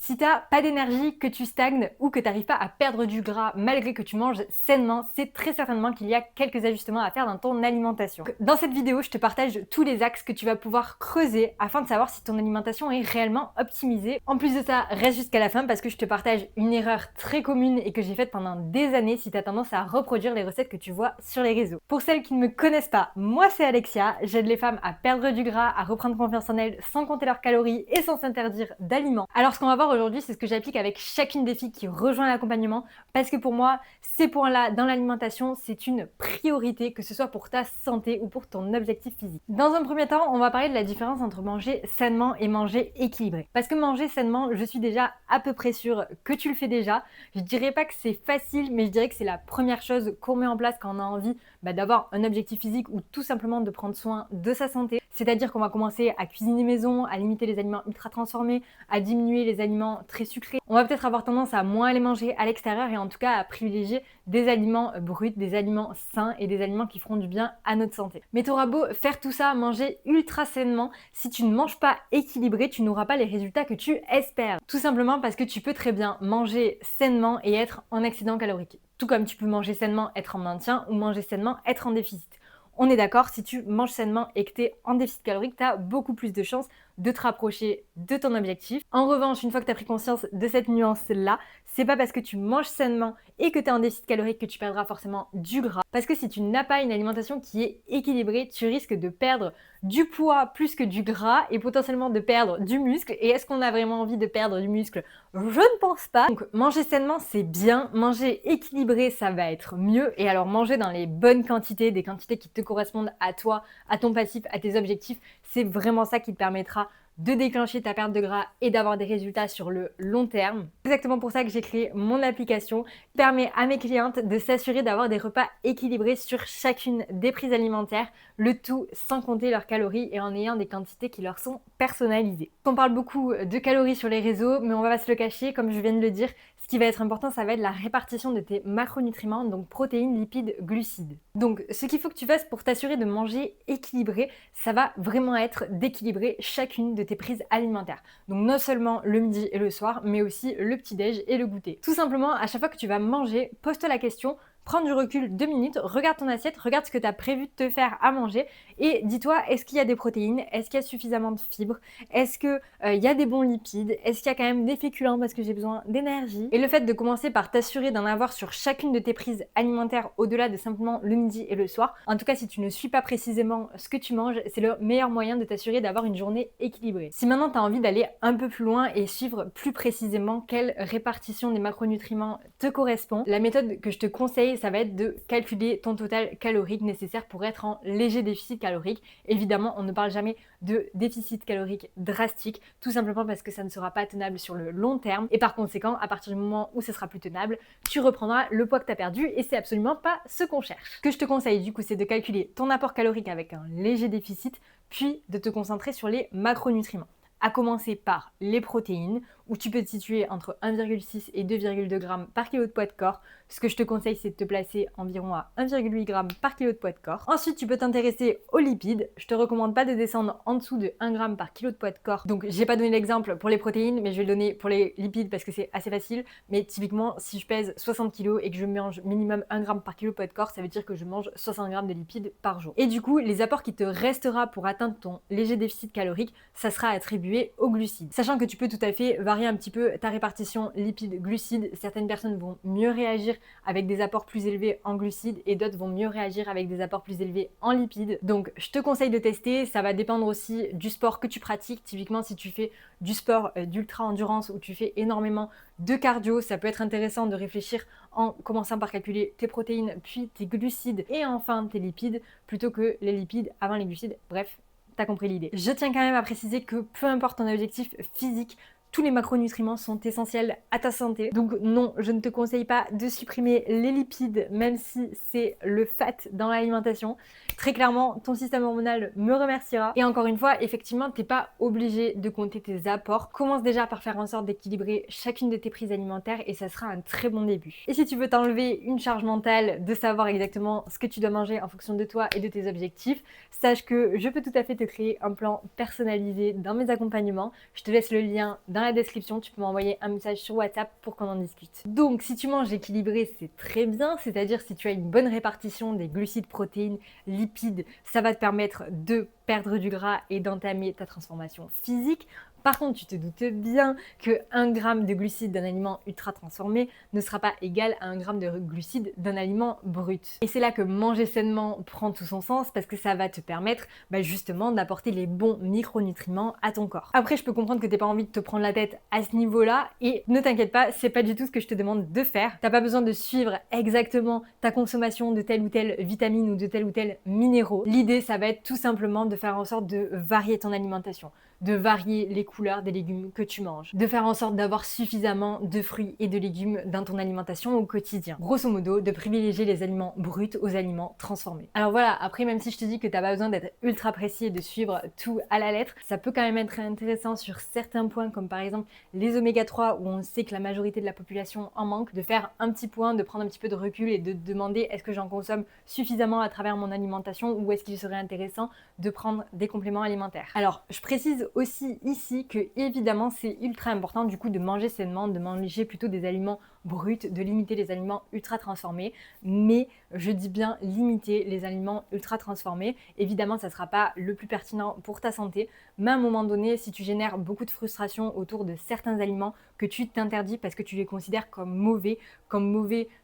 Si t'as pas d'énergie, que tu stagnes ou que tu n'arrives pas à perdre du gras malgré que tu manges sainement, c'est très certainement qu'il y a quelques ajustements à faire dans ton alimentation. Donc, dans cette vidéo, je te partage tous les axes que tu vas pouvoir creuser afin de savoir si ton alimentation est réellement optimisée. En plus de ça, reste jusqu'à la fin parce que je te partage une erreur très commune et que j'ai faite pendant des années si tu as tendance à reproduire les recettes que tu vois sur les réseaux. Pour celles qui ne me connaissent pas, moi c'est Alexia, j'aide les femmes à perdre du gras, à reprendre confiance en elles sans compter leurs calories et sans s'interdire d'aliments. Alors ce qu'on va voir aujourd'hui, c'est ce que j'applique avec chacune des filles qui rejoint l'accompagnement parce que pour moi, ces points-là dans l'alimentation, c'est une priorité, que ce soit pour ta santé ou pour ton objectif physique. Dans un premier temps, on va parler de la différence entre manger sainement et manger équilibré. Parce que manger sainement, je suis déjà à peu près sûre que tu le fais déjà. Je dirais pas que c'est facile, mais je dirais que c'est la première chose qu'on met en place quand on a envie d'avoir un objectif physique ou tout simplement de prendre soin de sa santé. C'est-à-dire qu'on va commencer à cuisiner maison, à limiter les aliments ultra transformés, à diminuer les aliments très sucrés. On va peut-être avoir tendance à moins les manger à l'extérieur et en tout cas à privilégier des aliments bruts, des aliments sains et des aliments qui feront du bien à notre santé. Mais t'auras beau faire tout ça, manger ultra sainement, si tu ne manges pas équilibré, tu n'auras pas les résultats que tu espères. Tout simplement parce que tu peux très bien manger sainement et être en excédent calorique. Tout comme tu peux manger sainement, être en maintien ou manger sainement, être en déficit. On est d'accord, si tu manges sainement et que tu es en déficit calorique, tu as beaucoup plus de chances de te rapprocher de ton objectif. En revanche, une fois que tu as pris conscience de cette nuance-là, c'est pas parce que tu manges sainement et que tu es en déficit calorique que tu perdras forcément du gras. Parce que si tu n'as pas une alimentation qui est équilibrée, tu risques de perdre du poids plus que du gras et potentiellement de perdre du muscle. Et est-ce qu'on a vraiment envie de perdre du muscle? Je ne pense pas. Donc manger sainement, c'est bien. Manger équilibré, ça va être mieux. Et alors manger dans les bonnes quantités, des quantités qui te correspondent à toi, à ton passif, à tes objectifs, c'est vraiment ça qui te permettra de déclencher ta perte de gras et d'avoir des résultats sur le long terme. C'est exactement pour ça que j'ai créé mon application qui permet à mes clientes de s'assurer d'avoir des repas équilibrés sur chacune des prises alimentaires, le tout sans compter leurs calories et en ayant des quantités qui leur sont personnalisées. On parle beaucoup de calories sur les réseaux, mais on va pas se le cacher, comme je viens de le dire, ce qui va être important, ça va être la répartition de tes macronutriments, donc protéines, lipides, glucides. Donc ce qu'il faut que tu fasses pour t'assurer de manger équilibré, ça va vraiment être d'équilibrer chacune de tes prises alimentaires. Donc non seulement le midi et le soir, mais aussi le petit-déj et le goûter. Tout simplement, à chaque fois que tu vas manger, pose-toi la question, prends du recul 2 minutes, regarde ton assiette, regarde ce que tu as prévu de te faire à manger et dis-toi, est-ce qu'il y a des protéines? Est-ce qu'il y a suffisamment de fibres? Est-ce qu'il y a des bons lipides? Est-ce qu'il y a quand même des féculents parce que j'ai besoin d'énergie? Et le fait de commencer par t'assurer d'en avoir sur chacune de tes prises alimentaires au-delà de simplement le midi et le soir, en tout cas si tu ne suis pas précisément ce que tu manges, c'est le meilleur moyen de t'assurer d'avoir une journée équilibrée. Si maintenant tu as envie d'aller un peu plus loin et suivre plus précisément quelle répartition des macronutriments te correspond, la méthode que je te conseille, ça va être de calculer ton total calorique nécessaire pour être en léger déficit calorique. Évidemment, on ne parle jamais de déficit calorique drastique, tout simplement parce que ça ne sera pas tenable sur le long terme. Et par conséquent, à partir du moment où ce sera plus tenable, tu reprendras le poids que tu as perdu et c'est absolument pas ce qu'on cherche. Ce que je te conseille du coup, c'est de calculer ton apport calorique avec un léger déficit, puis de te concentrer sur les macronutriments. À commencer par les protéines, où tu peux te situer entre 1,6 et 2,2 g par kilo de poids de corps. Ce que je te conseille, c'est de te placer environ à 1,8 g par kilo de poids de corps. Ensuite, tu peux t'intéresser aux lipides. Je te recommande pas de descendre en dessous de 1 g par kilo de poids de corps. Donc, j'ai pas donné l'exemple pour les protéines, mais je vais le donner pour les lipides parce que c'est assez facile. Mais typiquement, si je pèse 60 kg et que je mange minimum 1 g par kilo de poids de corps, ça veut dire que je mange 60 g de lipides par jour. Et du coup, les apports qui te restera pour atteindre ton léger déficit calorique, ça sera attribué aux glucides. Sachant que tu peux tout à fait varier un petit peu ta répartition lipides-glucides. Certaines personnes vont mieux réagir avec des apports plus élevés en glucides et d'autres vont mieux réagir avec des apports plus élevés en lipides. Donc je te conseille de tester, ça va dépendre aussi du sport que tu pratiques. Typiquement si tu fais du sport d'ultra endurance ou tu fais énormément de cardio, ça peut être intéressant de réfléchir en commençant par calculer tes protéines, puis tes glucides et enfin tes lipides plutôt que les lipides avant les glucides. Bref, t'as compris l'idée. Je tiens quand même à préciser que peu importe ton objectif physique, tous les macronutriments sont essentiels à ta santé. Donc non, je ne te conseille pas de supprimer les lipides, même si c'est le fat dans l'alimentation. Très clairement, ton système hormonal me remerciera. Et encore une fois, effectivement, t'es pas obligé de compter tes apports. Commence déjà par faire en sorte d'équilibrer chacune de tes prises alimentaires et ça sera un très bon début. Et si tu veux t'enlever une charge mentale de savoir exactement ce que tu dois manger en fonction de toi et de tes objectifs, sache que je peux tout à fait te créer un plan personnalisé dans mes accompagnements. Je te laisse le lien dans la description, tu peux m'envoyer un message sur WhatsApp pour qu'on en discute. Donc si tu manges équilibré, c'est très bien, c'est-à-dire si tu as une bonne répartition des glucides, protéines, lipides, ça va te permettre de perdre du gras et d'entamer ta transformation physique. Par contre, tu te doutes bien que 1 gramme de glucides d'un aliment ultra transformé ne sera pas égal à 1 gramme de glucides d'un aliment brut. Et c'est là que manger sainement prend tout son sens parce que ça va te permettre justement d'apporter les bons micronutriments à ton corps. Après, je peux comprendre que tu n'aies pas envie de te prendre la tête à ce niveau-là et ne t'inquiète pas, c'est pas du tout ce que je te demande de faire. T'as pas besoin de suivre exactement ta consommation de telle ou telle vitamine ou de tel ou tel minéraux. L'idée, ça va être tout simplement de faire en sorte de varier ton alimentation, de varier les couleurs des légumes que tu manges, de faire en sorte d'avoir suffisamment de fruits et de légumes dans ton alimentation au quotidien. Grosso modo, de privilégier les aliments bruts aux aliments transformés. Alors voilà, après même si je te dis que t'as pas besoin d'être ultra précis et de suivre tout à la lettre, ça peut quand même être intéressant sur certains points comme par exemple les oméga 3 où on sait que la majorité de la population en manque, de faire un petit point, de prendre un petit peu de recul et de te demander est-ce que j'en consomme suffisamment à travers mon alimentation ou est-ce qu'il serait intéressant de prendre des compléments alimentaires. Alors je précise aussi ici que évidemment c'est ultra important du coup de manger sainement, de manger plutôt des aliments bruts, de limiter les aliments ultra transformés, mais je dis bien limiter les aliments ultra transformés. Évidemment ça ne sera pas le plus pertinent pour ta santé, mais à un moment donné si tu génères beaucoup de frustration autour de certains aliments que tu t'interdis parce que tu les considères comme mauvais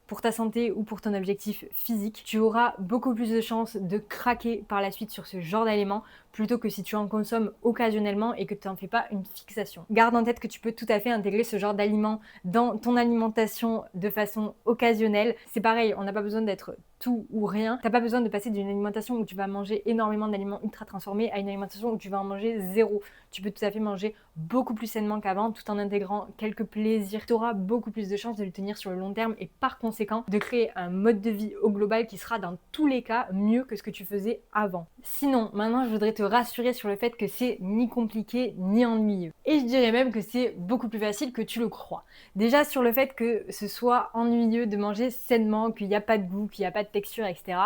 pour ta santé ou pour ton objectif physique, tu auras beaucoup plus de chances de craquer par la suite sur ce genre d'aliments plutôt que si tu en consommes occasionnellement et que tu n'en fais pas une fixation. Garde en tête que tu peux tout à fait intégrer ce genre d'aliments dans ton alimentation de façon occasionnelle. C'est pareil, on n'a pas besoin d'être tout ou rien. T'as pas besoin de passer d'une alimentation où tu vas manger énormément d'aliments ultra transformés à une alimentation où tu vas en manger zéro. Tu peux tout à fait manger beaucoup plus sainement qu'avant tout en intégrant quelques plaisirs. Tu auras beaucoup plus de chances de le tenir sur le long terme et par conséquent de créer un mode de vie au global qui sera dans tous les cas mieux que ce que tu faisais avant. Sinon, maintenant je voudrais te rassurer sur le fait que c'est ni compliqué ni ennuyeux. Et je dirais même que c'est beaucoup plus facile que tu le crois. Déjà sur le fait que ce soit ennuyeux de manger sainement, qu'il n'y a pas de goût, qu'il n'y a pas de texture, etc.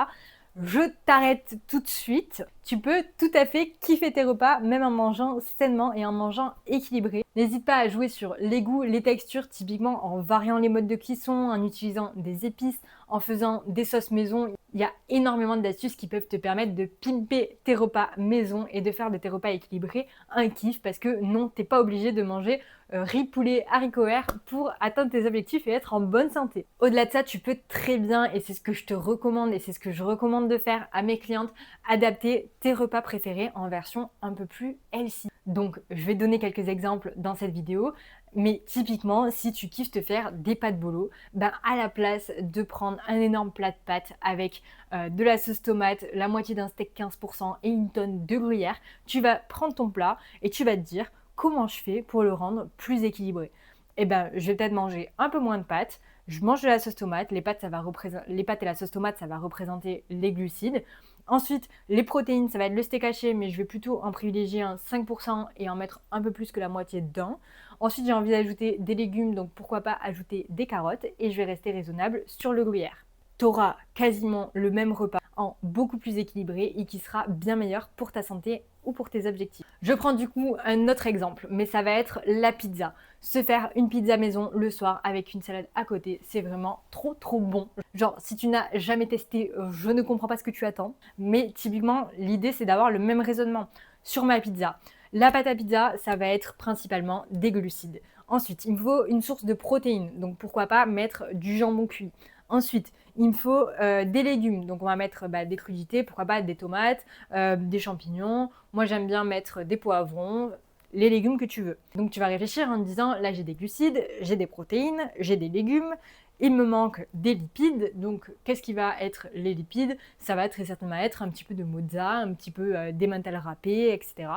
Je t'arrête tout de suite. Tu peux tout à fait kiffer tes repas, même en mangeant sainement et en mangeant équilibré. N'hésite pas à jouer sur les goûts, les textures, typiquement en variant les modes de cuisson, en utilisant des épices, en faisant des sauces maison. Il y a énormément d'astuces qui peuvent te permettre de pimper tes repas maison et de faire de tes repas équilibrés un kiff parce que non, t'es pas obligé de manger riz, poulet, haricots verts pour atteindre tes objectifs et être en bonne santé. Au-delà de ça, tu peux très bien, et c'est ce que je te recommande et c'est ce que je recommande de faire à mes clientes, adapter tes repas préférés en version un peu plus healthy. Donc, je vais donner quelques exemples dans cette vidéo. Mais typiquement, si tu kiffes te faire des pâtes bolo, à la place de prendre un énorme plat de pâtes avec de la sauce tomate, la moitié d'un steak 15% et une tonne de gruyère, tu vas prendre ton plat et tu vas te dire comment je fais pour le rendre plus équilibré. Je vais peut-être manger un peu moins de pâtes, je mange de la sauce tomate, les pâtes et la sauce tomate, ça va représenter les glucides. Ensuite, les protéines, ça va être le steak haché, mais je vais plutôt en privilégier un 5% et en mettre un peu plus que la moitié dedans. Ensuite, j'ai envie d'ajouter des légumes, donc pourquoi pas ajouter des carottes et je vais rester raisonnable sur le gruyère. Tu auras quasiment le même repas en beaucoup plus équilibré et qui sera bien meilleur pour ta santé ou pour tes objectifs. Je prends du coup un autre exemple, mais ça va être la pizza. Se faire une pizza maison le soir avec une salade à côté, c'est vraiment trop bon. Genre, si tu n'as jamais testé, je ne comprends pas ce que tu attends, mais typiquement, l'idée c'est d'avoir le même raisonnement. Sur ma pizza, la pâte à pizza, ça va être principalement des glucides. Ensuite, il me faut une source de protéines, donc pourquoi pas mettre du jambon cuit. Ensuite, il me faut des légumes, donc on va mettre des crudités, pourquoi pas des tomates, des champignons. Moi j'aime bien mettre des poivrons, les légumes que tu veux. Donc tu vas réfléchir en te disant, là j'ai des glucides, j'ai des protéines, j'ai des légumes, il me manque des lipides, donc qu'est-ce qui va être les lipides? Ça va très certainement être un petit peu de mozza, un petit peu d'emmental râpé, etc.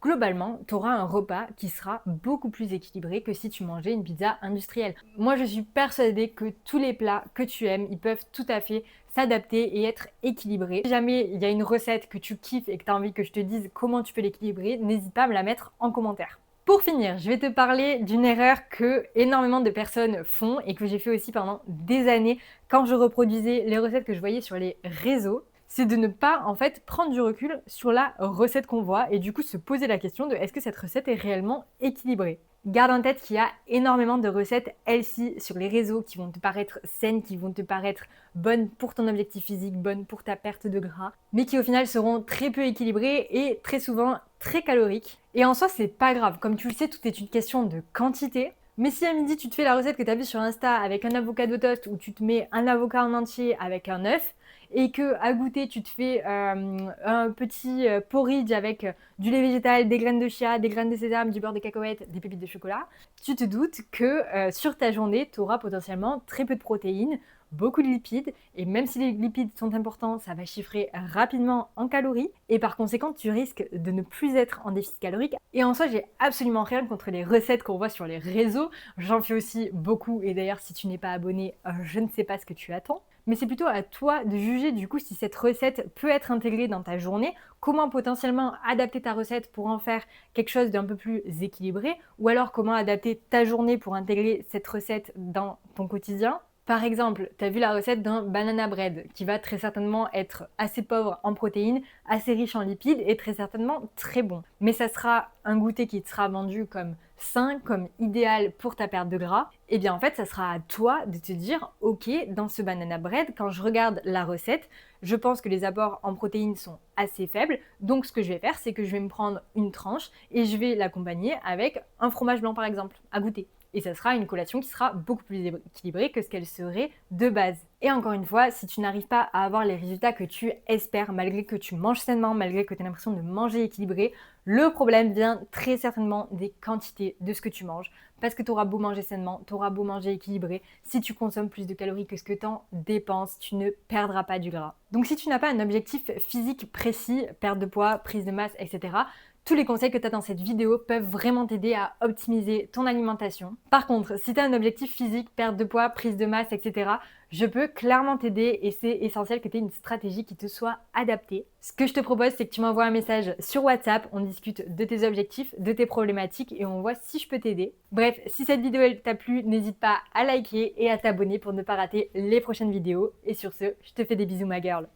Globalement, tu auras un repas qui sera beaucoup plus équilibré que si tu mangeais une pizza industrielle. Moi, je suis persuadée que tous les plats que tu aimes, ils peuvent tout à fait s'adapter et être équilibrés. Si jamais il y a une recette que tu kiffes et que tu as envie que je te dise comment tu peux l'équilibrer, n'hésite pas à me la mettre en commentaire. Pour finir, je vais te parler d'une erreur que énormément de personnes font et que j'ai fait aussi pendant des années quand je reproduisais les recettes que je voyais sur les réseaux. C'est de ne pas en fait prendre du recul sur la recette qu'on voit et du coup se poser la question de est-ce que cette recette est réellement équilibrée. Garde en tête qu'il y a énormément de recettes healthy sur les réseaux qui vont te paraître saines, qui vont te paraître bonnes pour ton objectif physique, bonnes pour ta perte de gras, mais qui au final seront très peu équilibrées et très souvent très caloriques. Et en soi, c'est pas grave. Comme tu le sais, tout est une question de quantité. Mais si à midi tu te fais la recette que tu as vue sur Insta avec un avocado toast où tu te mets un avocat en entier avec un œuf et que à goûter tu te fais un petit porridge avec du lait végétal, des graines de chia, des graines de sésame, du beurre de cacahuète, des pépites de chocolat, tu te doutes que sur ta journée tu auras potentiellement très peu de protéines, beaucoup de lipides, et même si les lipides sont importants, ça va chiffrer rapidement en calories, et par conséquent, tu risques de ne plus être en déficit calorique. Et en soi, j'ai absolument rien contre les recettes qu'on voit sur les réseaux, j'en fais aussi beaucoup, et d'ailleurs, si tu n'es pas abonné, je ne sais pas ce que tu attends. Mais c'est plutôt à toi de juger du coup si cette recette peut être intégrée dans ta journée, comment potentiellement adapter ta recette pour en faire quelque chose d'un peu plus équilibré, ou alors comment adapter ta journée pour intégrer cette recette dans ton quotidien. Par exemple, tu as vu la recette d'un banana bread qui va très certainement être assez pauvre en protéines, assez riche en lipides et très certainement très bon. Mais ça sera un goûter qui te sera vendu comme sain, comme idéal pour ta perte de gras. Et bien en fait, ça sera à toi de te dire, ok, dans ce banana bread, quand je regarde la recette, je pense que les apports en protéines sont assez faibles. Donc ce que je vais faire, c'est que je vais me prendre une tranche et je vais l'accompagner avec un fromage blanc par exemple, à goûter. Et ça sera une collation qui sera beaucoup plus équilibrée que ce qu'elle serait de base. Et encore une fois, si tu n'arrives pas à avoir les résultats que tu espères, malgré que tu manges sainement, malgré que tu as l'impression de manger équilibré, le problème vient très certainement des quantités de ce que tu manges. Parce que tu auras beau manger sainement, tu auras beau manger équilibré, si tu consommes plus de calories que ce que tu en dépenses, tu ne perdras pas du gras. Donc si tu n'as pas un objectif physique précis, perte de poids, prise de masse, etc., tous les conseils que tu as dans cette vidéo peuvent vraiment t'aider à optimiser ton alimentation. Par contre, si tu as un objectif physique, perte de poids, prise de masse, etc., je peux clairement t'aider et c'est essentiel que tu aies une stratégie qui te soit adaptée. Ce que je te propose, c'est que tu m'envoies un message sur WhatsApp, on discute de tes objectifs, de tes problématiques et on voit si je peux t'aider. Bref, si cette vidéo t'a plu, n'hésite pas à liker et à t'abonner pour ne pas rater les prochaines vidéos. Et sur ce, je te fais des bisous ma girl.